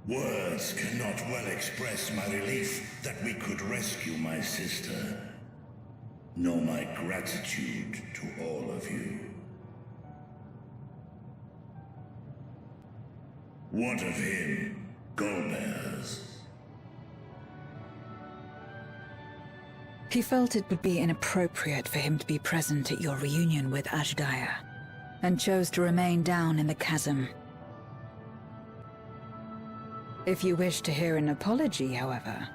Words cannot well express my relief that we could rescue my sister, nor my gratitude to all of you. What of him, Golbez? He felt it would be inappropriate for him to be present at your reunion with Azhdaya, and chose to remain down in the chasm. If you wish to hear an apology, however,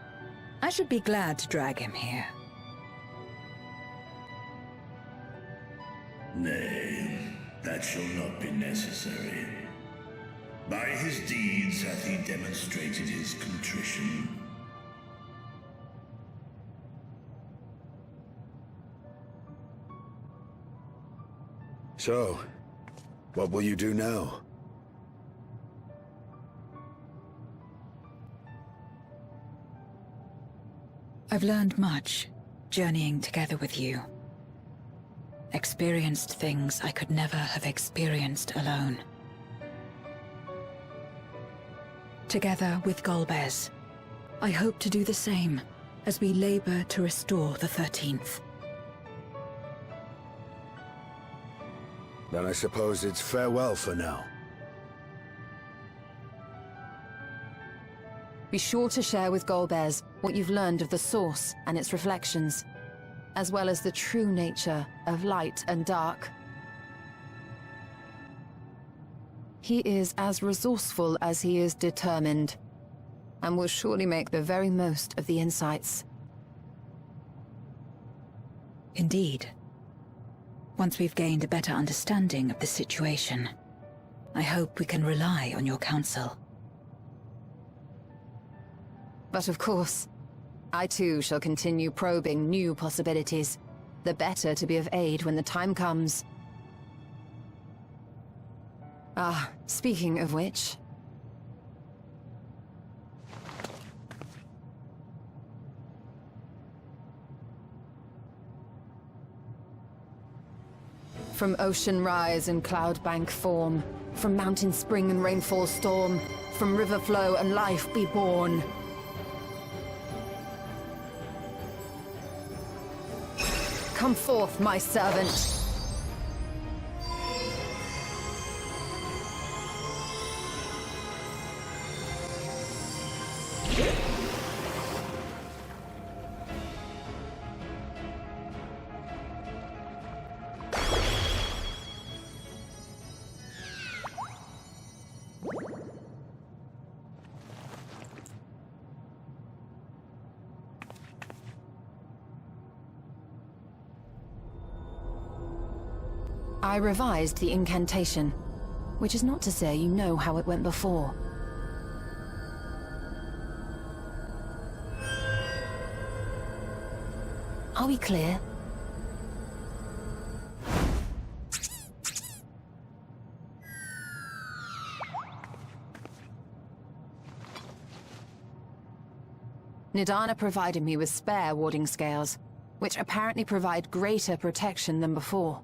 I should be glad to drag him here. Nay, that shall not be necessary. By his deeds hath he demonstrated his contrition. So, what will you do now? I've learned much, journeying together with you. Experienced things I could never have experienced alone. Together with Golbez, I hope to do the same as we labor to restore the 13th. Then I suppose it's farewell for now. Be sure to share with Golbez what you've learned of the Source and its reflections, as well as the true nature of light and dark. He is as resourceful as he is determined, and will surely make the very most of the insights. Indeed. Once we've gained a better understanding of the situation, I hope we can rely on your counsel. But of course, I too shall continue probing new possibilities, the better to be of aid when the time comes. Ah, speaking of which... From ocean rise and cloud bank form, from mountain spring and rainfall storm, from river flow and life be born. Come forth, my servant. I revised the incantation, which is not to say you know how it went before. Are we clear? Nidana provided me with spare warding scales, which apparently provide greater protection than before.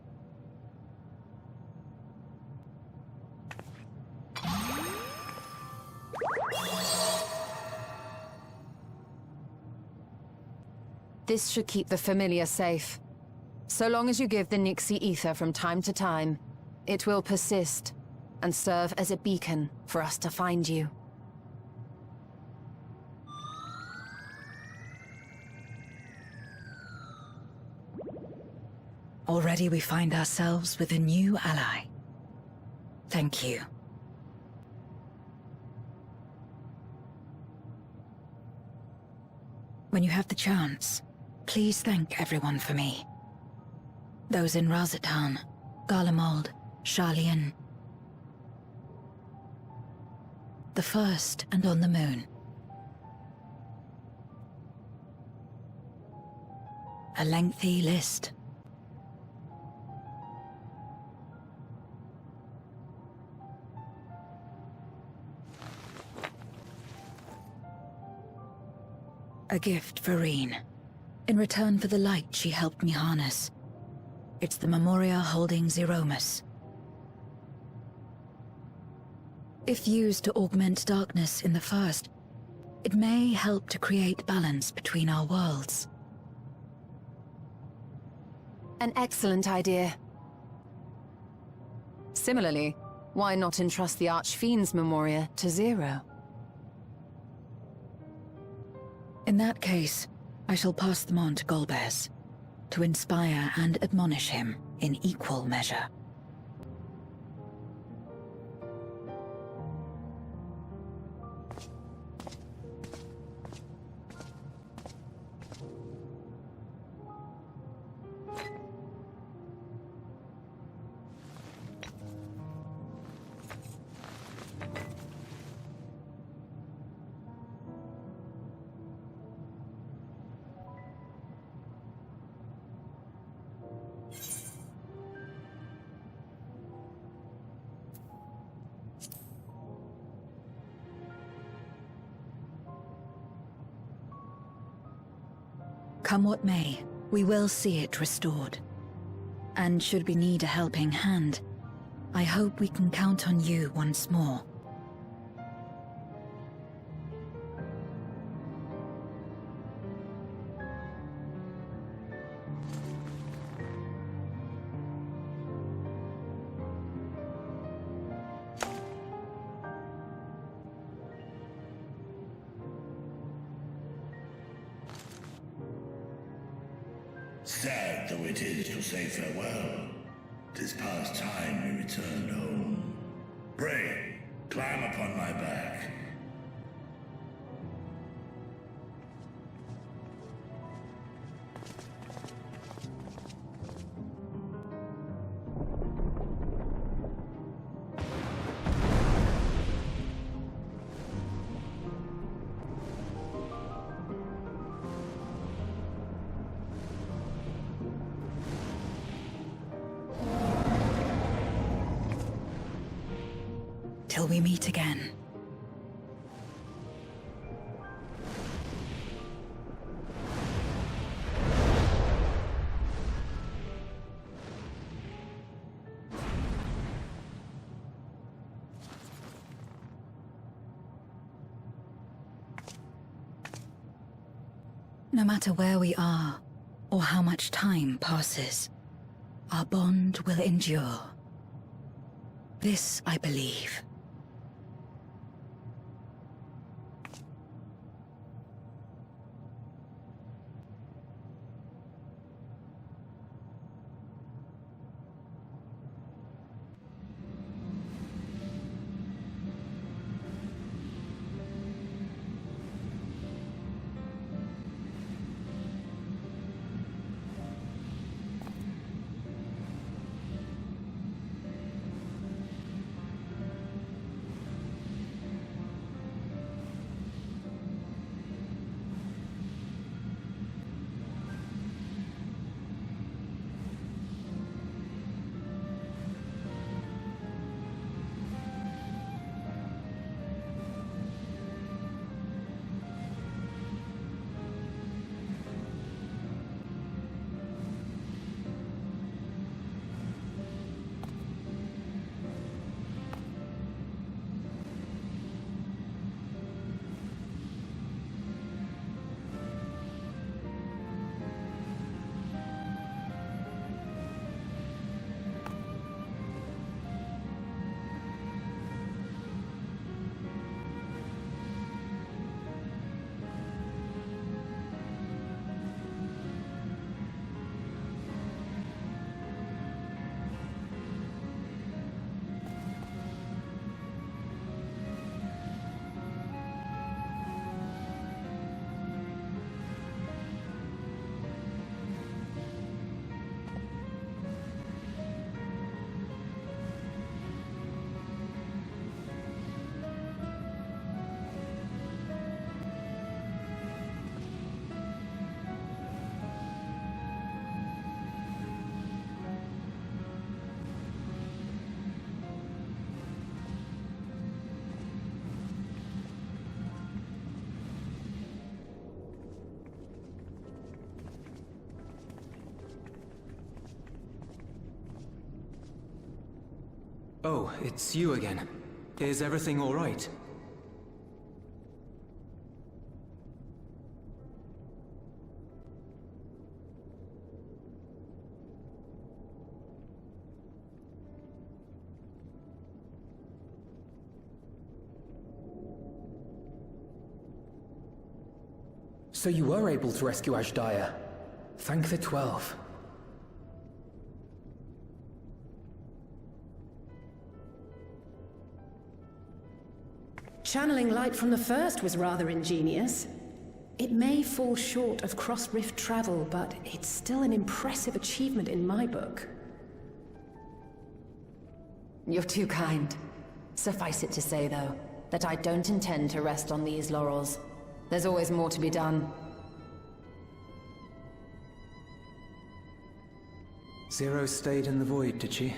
This should keep the familiar safe. So long as you give the Nixie ether from time to time, it will persist and serve as a beacon for us to find you. Already we find ourselves with a new ally. Thank you. When you have the chance, please thank everyone for me. Those in Radz-at-han, Garlemald, Sharlayan. The First and on the Moon. A lengthy list. A gift for Reen, in return for the light she helped me harness. It's the Memoria holding Zeromus. If used to augment darkness in the first, it may help to create balance between our worlds. An excellent idea. Similarly, why not entrust the Archfiend's Memoria to Zero? In that case, I shall pass them on to Golbez, to inspire and admonish him in equal measure. Come what may, we will see it restored. And should we need a helping hand, I hope we can count on you once more. Sad though it is to say farewell, 'tis past time we returned home. Pray, climb upon my back. Till we meet again. No matter where we are, or how much time passes, our bond will endure. This I believe. Oh, it's you again. Is everything all right? So you were able to rescue Ashdaya. Thank the 12. Channeling light from the first was rather ingenious. It may fall short of cross-rift travel, but it's still an impressive achievement in my book. You're too kind. Suffice it to say, though, that I don't intend to rest on these laurels. There's always more to be done. Zero stayed in the void, did she?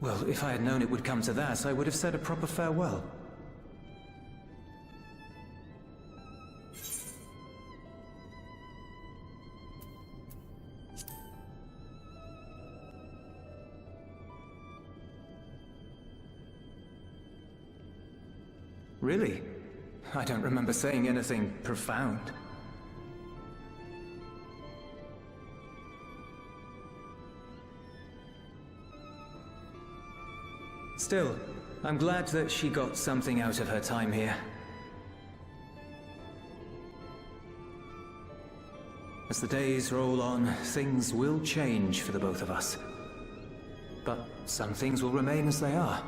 Well, if I had known it would come to that, I would have said a proper farewell. Really? I don't remember saying anything profound. Still, I'm glad that she got something out of her time here. As the days roll on, things will change for the both of us. But some things will remain as they are.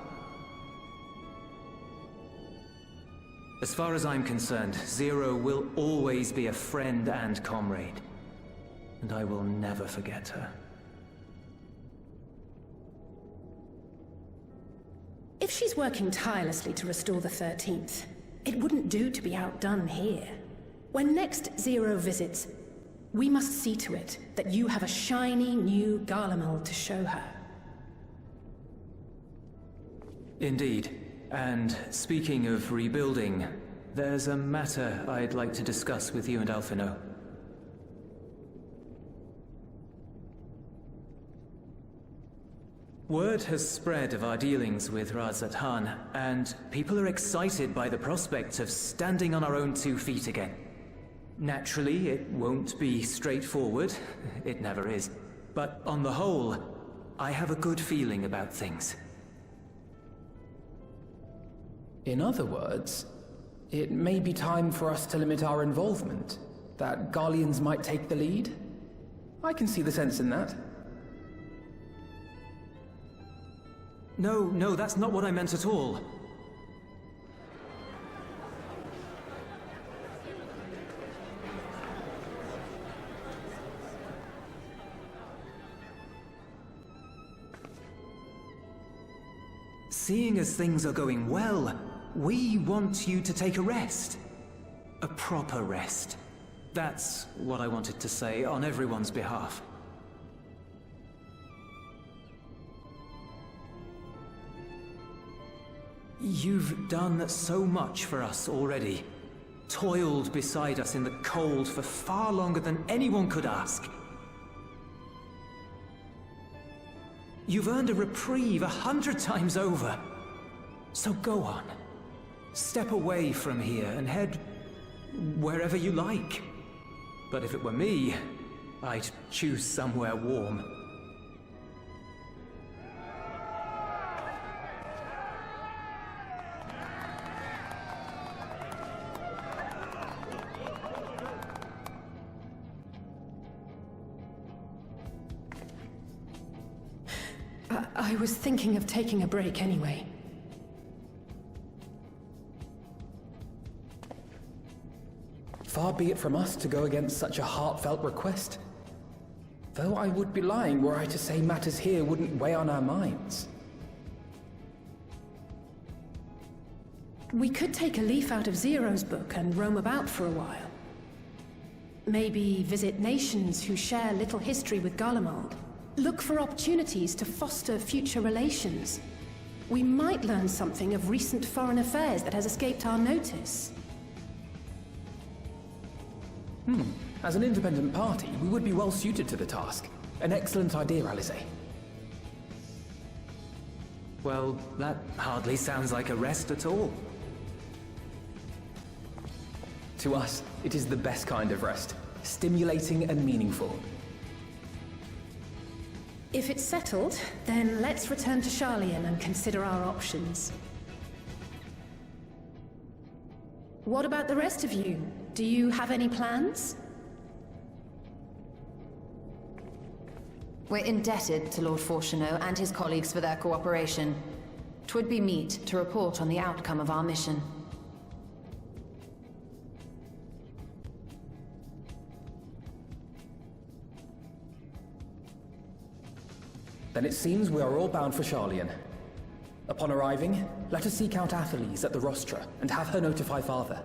As far as I'm concerned, Zero will always be a friend and comrade. And I will never forget her. If she's working tirelessly to restore the 13th, it wouldn't do to be outdone here. When next Zero visits, we must see to it that you have a shiny new Garlemald to show her. Indeed. And speaking of rebuilding, there's a matter I'd like to discuss with you and Alphino. Word has spread of our dealings with Radz-at-han, and people are excited by the prospect of standing on our own 2 feet again. Naturally, it won't be straightforward. It never is. But on the whole, I have a good feeling about things. In other words, it may be time for us to limit our involvement. That Garleans might take the lead? I can see the sense in that. No, that's not what I meant at all. Seeing as things are going well, we want you to take a rest. A proper rest. That's what I wanted to say on everyone's behalf. You've done so much for us already. Toiled beside us in the cold for far longer than anyone could ask. You've earned a reprieve 100 times over. So go on. Step away from here and head wherever you like. But if it were me, I'd choose somewhere warm. I was thinking of taking a break anyway. Far be it from us to go against such a heartfelt request. Though I would be lying were I to say matters here wouldn't weigh on our minds. We could take a leaf out of Zero's book and roam about for a while. Maybe visit nations who share little history with Garlemald. Look for opportunities to foster future relations. We might learn something of recent foreign affairs that has escaped our notice. As an independent party, we would be well suited to the task. An excellent idea, Alize. Well, that hardly sounds like a rest at all. To us, it is the best kind of rest. Stimulating and meaningful. If it's settled, then let's return to Sharlayan and consider our options. What about the rest of you? Do you have any plans? We're indebted to Lord Fortuneau and his colleagues for their cooperation. 'Twould be meet to report on the outcome of our mission. Then it seems we are all bound for Sharlayan. Upon arriving, let us seek out Athelise at the rostra and have her notify Father.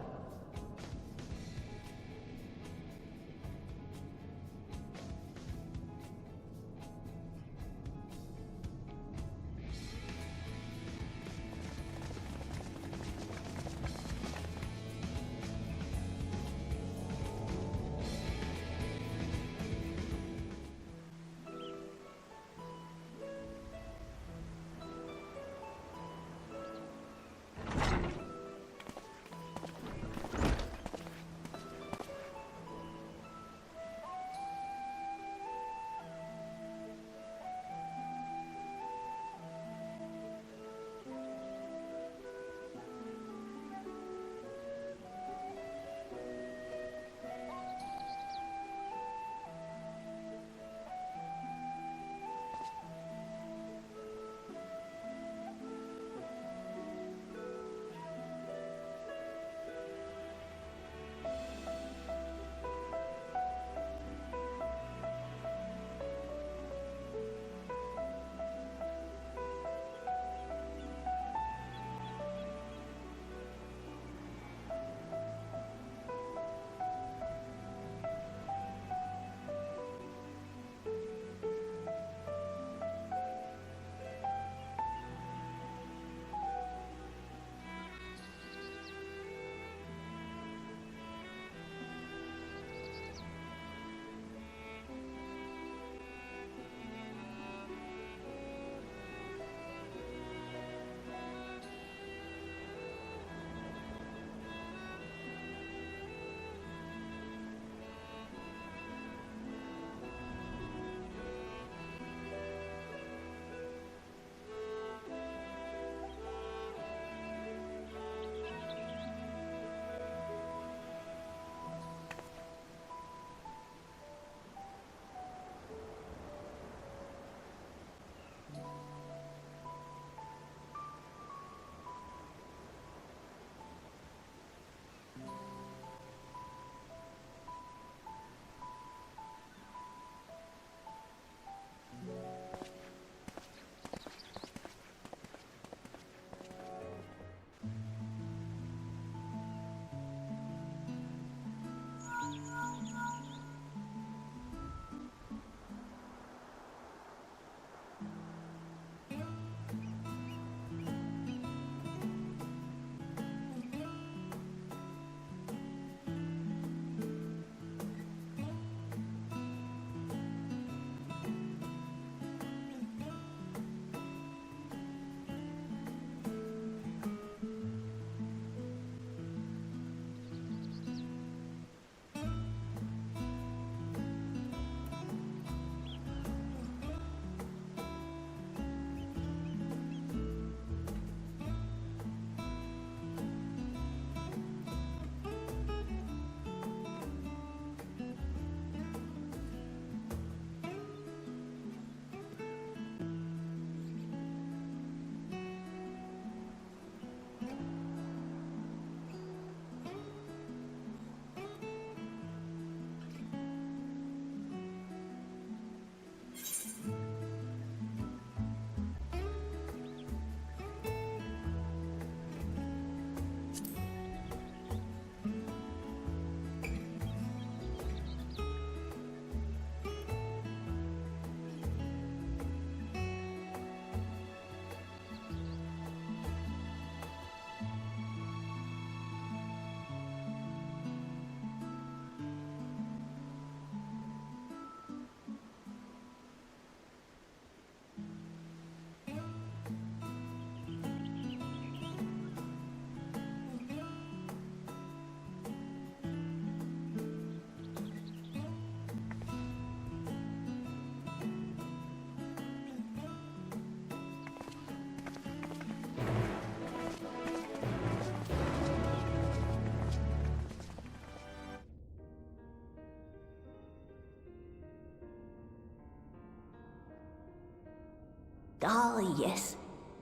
Ah, yes.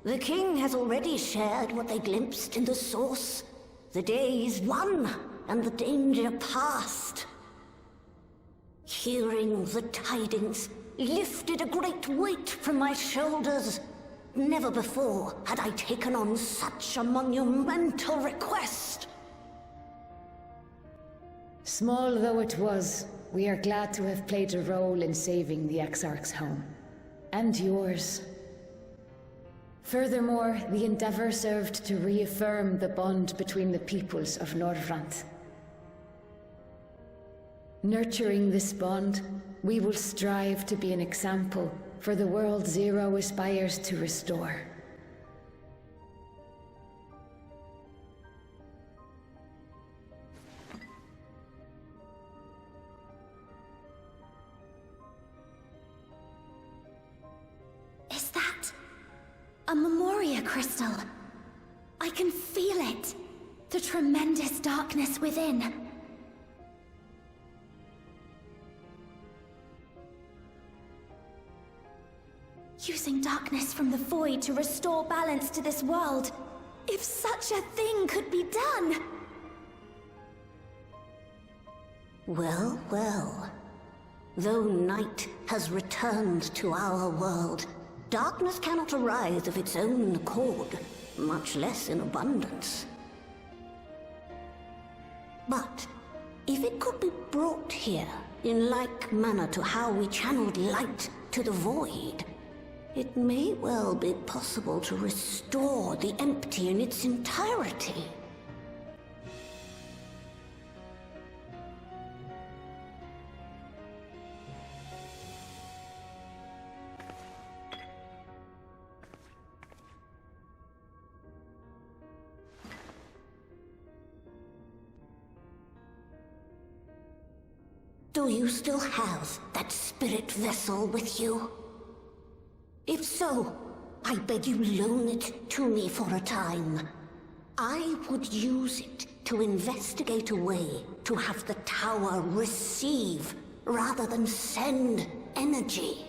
The king has already shared what they glimpsed in the source. The day is won, and the danger past. Hearing the tidings lifted a great weight from my shoulders. Never before had I taken on such a monumental request. Small though it was, we are glad to have played a role in saving the Exarch's home. And yours. Furthermore, the endeavor served to reaffirm the bond between the peoples of Norvrant. Nurturing this bond, we will strive to be an example for the world Zero aspires to restore. Is that a Memoria crystal? I can feel it. The tremendous darkness within. Using darkness from the void to restore balance to this world. If such a thing could be done! Well, well. Though night has returned to our world, darkness cannot arise of its own accord, much less in abundance. But if it could be brought here, in like manner to how we channeled light to the void, it may well be possible to restore the empty in its entirety. Do you still have that spirit vessel with you? If so, I beg you loan it to me for a time. I would use it to investigate a way to have the tower receive rather than send energy.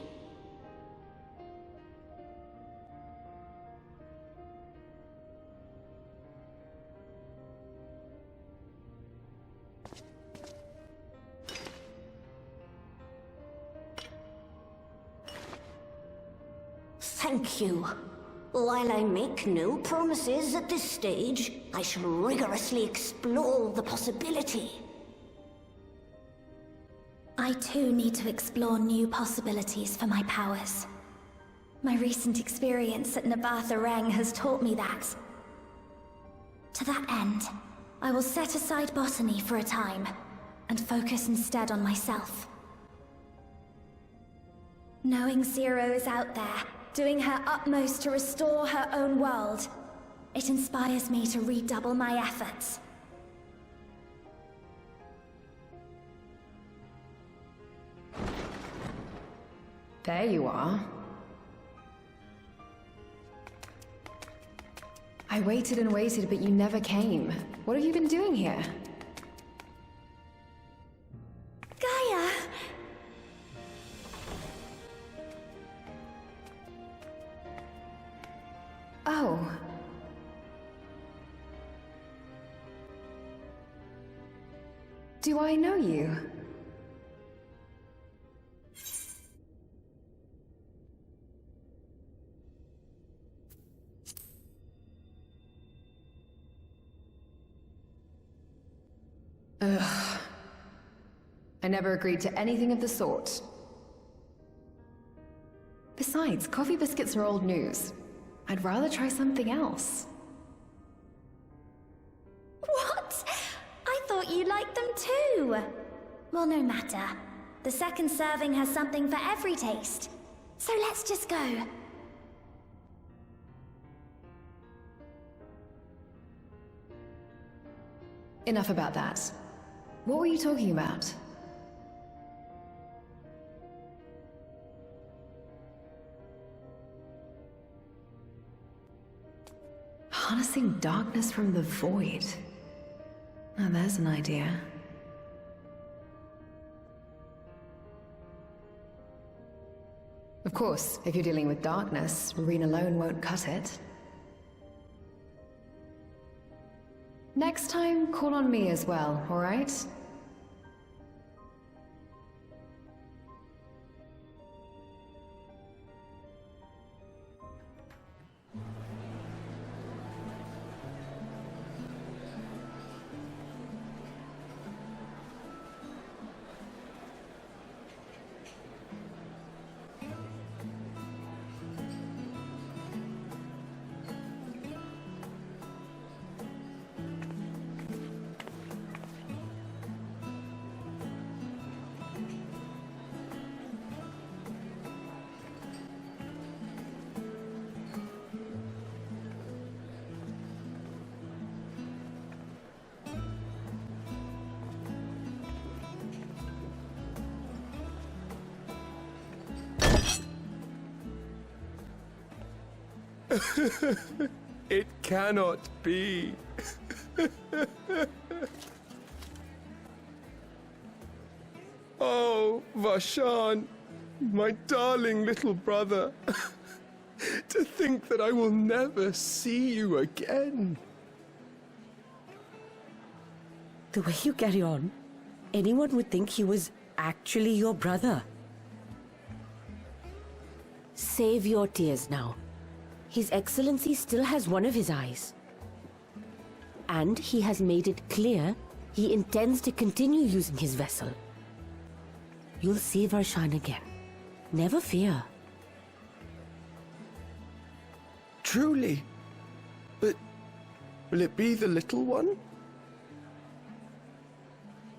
Thank you. While I make no promises at this stage, I shall rigorously explore the possibility. I too need to explore new possibilities for my powers. My recent experience at Nabatha-Reng has taught me that. To that end, I will set aside botany for a time, and focus instead on myself. Knowing Zero is out there, doing her utmost to restore her own world, it inspires me to redouble my efforts. There you are. I waited and waited, but you never came. What have you been doing here? Gaia! Oh. Do I know you? Ugh. I never agreed to anything of the sort. Besides, coffee biscuits are old news. I'd rather try something else. What? I thought you liked them too! Well, no matter. The second serving has something for every taste. So let's just go. Enough about that. What were you talking about? Harnessing darkness from the void. Now there's an idea. Of course, if you're dealing with darkness, Marine alone won't cut it. Next time, call on me as well, alright? It cannot be. Oh, Vashan, my darling little brother. To think that I will never see you again. The way you carry on, anyone would think he was actually your brother. Save your tears now. His Excellency still has one of his eyes. And he has made it clear he intends to continue using his vessel. You'll see Varshan again. Never fear. Truly? But will it be the little one?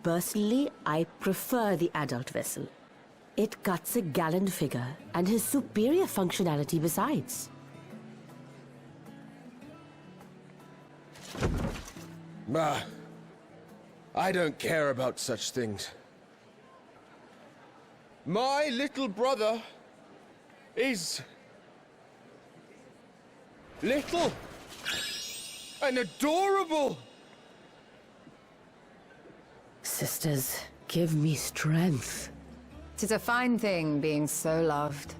Personally, I prefer the adult vessel. It cuts a gallant figure and has superior functionality besides. Bah, I don't care about such things. My little brother is little and adorable. Sisters, give me strength. 'Tis a fine thing being so loved.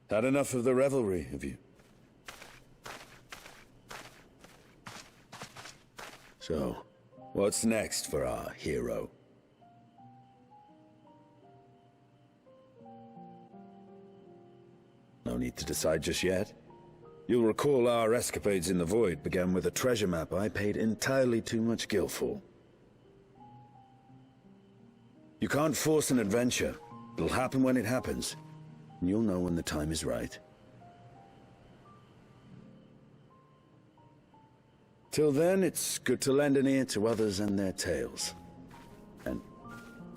Had enough of the revelry, have you? So, what's next for our hero? No need to decide just yet. You'll recall our escapades in the Void began with a treasure map I paid entirely too much gil for. You can't force an adventure. It'll happen when it happens. And you'll know when the time is right. Till then, it's good to lend an ear to others and their tales. And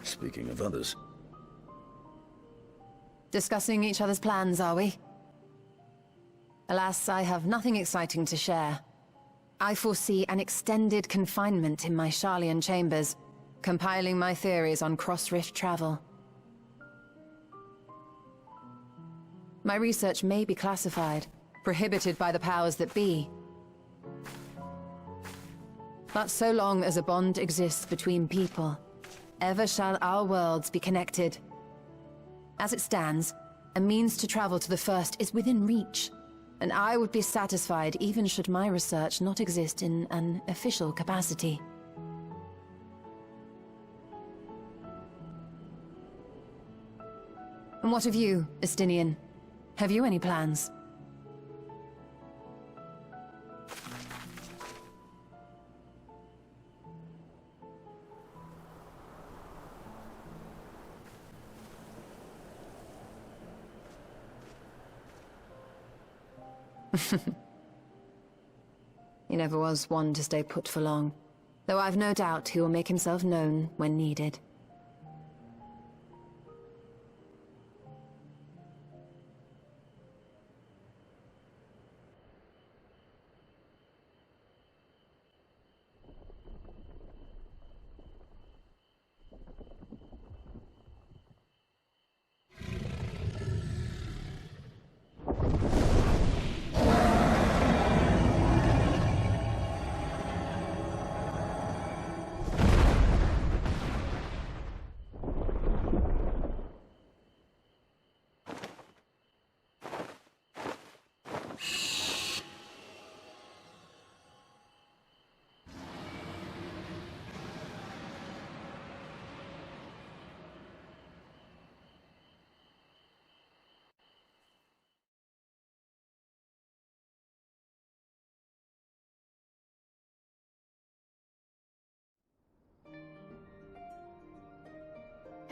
speaking of others... Discussing each other's plans, are we? Alas, I have nothing exciting to share. I foresee an extended confinement in my Sharlayan chambers, compiling my theories on cross-rift travel. My research may be classified, prohibited by the powers that be. But so long as a bond exists between people, ever shall our worlds be connected. As it stands, a means to travel to the First is within reach, and I would be satisfied even should my research not exist in an official capacity. And what of you, Estinian? Have you any plans? He never was one to stay put for long, though I've no doubt he will make himself known when needed.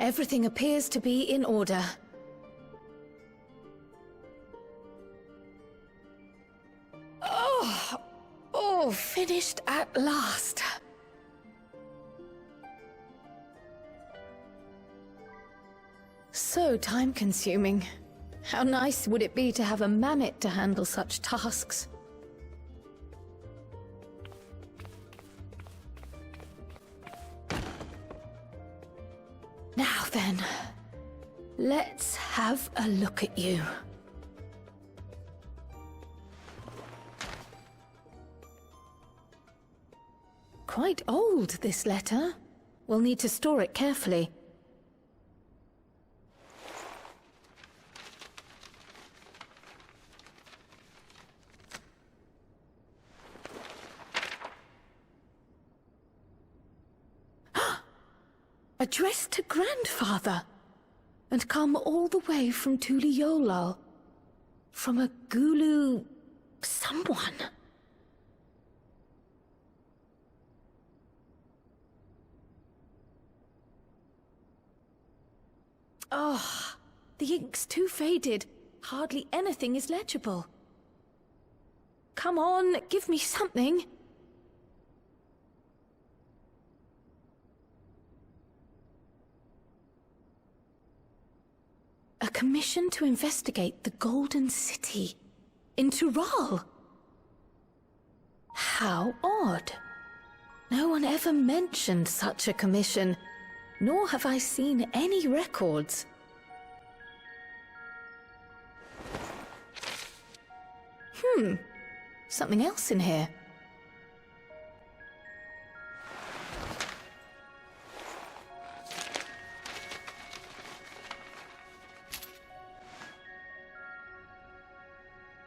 Everything appears to be in order. Oh, finished at last. So time-consuming. How nice would it be to have a mammoth to handle such tasks? Now then, let's have a look at you. Quite old, this letter. We'll need to store it carefully. Addressed to Grandfather, and come all the way from Tuliolal, from a Gulu... someone. Oh, the ink's too faded. Hardly anything is legible. Come on, give me something. A commission to investigate the Golden City in Tural. How odd. No one ever mentioned such a commission, nor have I seen any records. Something else in here.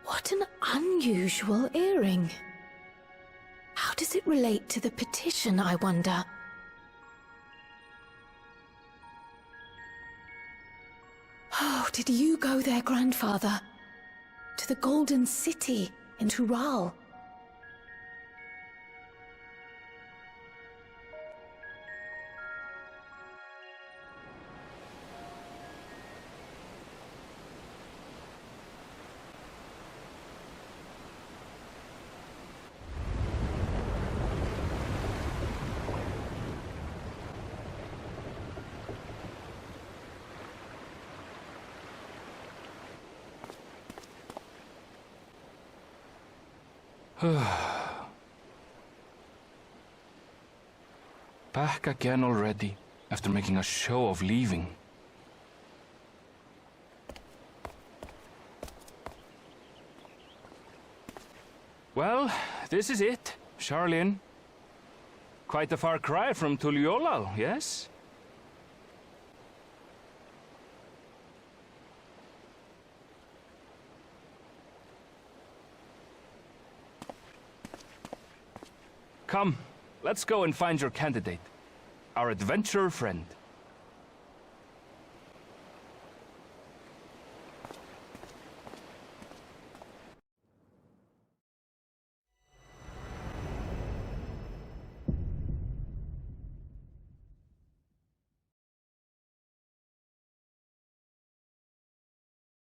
What an unusual earring. How does it relate to the petition, I wonder? Oh, did you go there, Grandfather? To the Golden City in Tural? Back again already, after making a show of leaving. Well, this is it, Sharlayan. Quite a far cry from Tuliolal, yes? Come, let's go and find your candidate, our adventurer friend.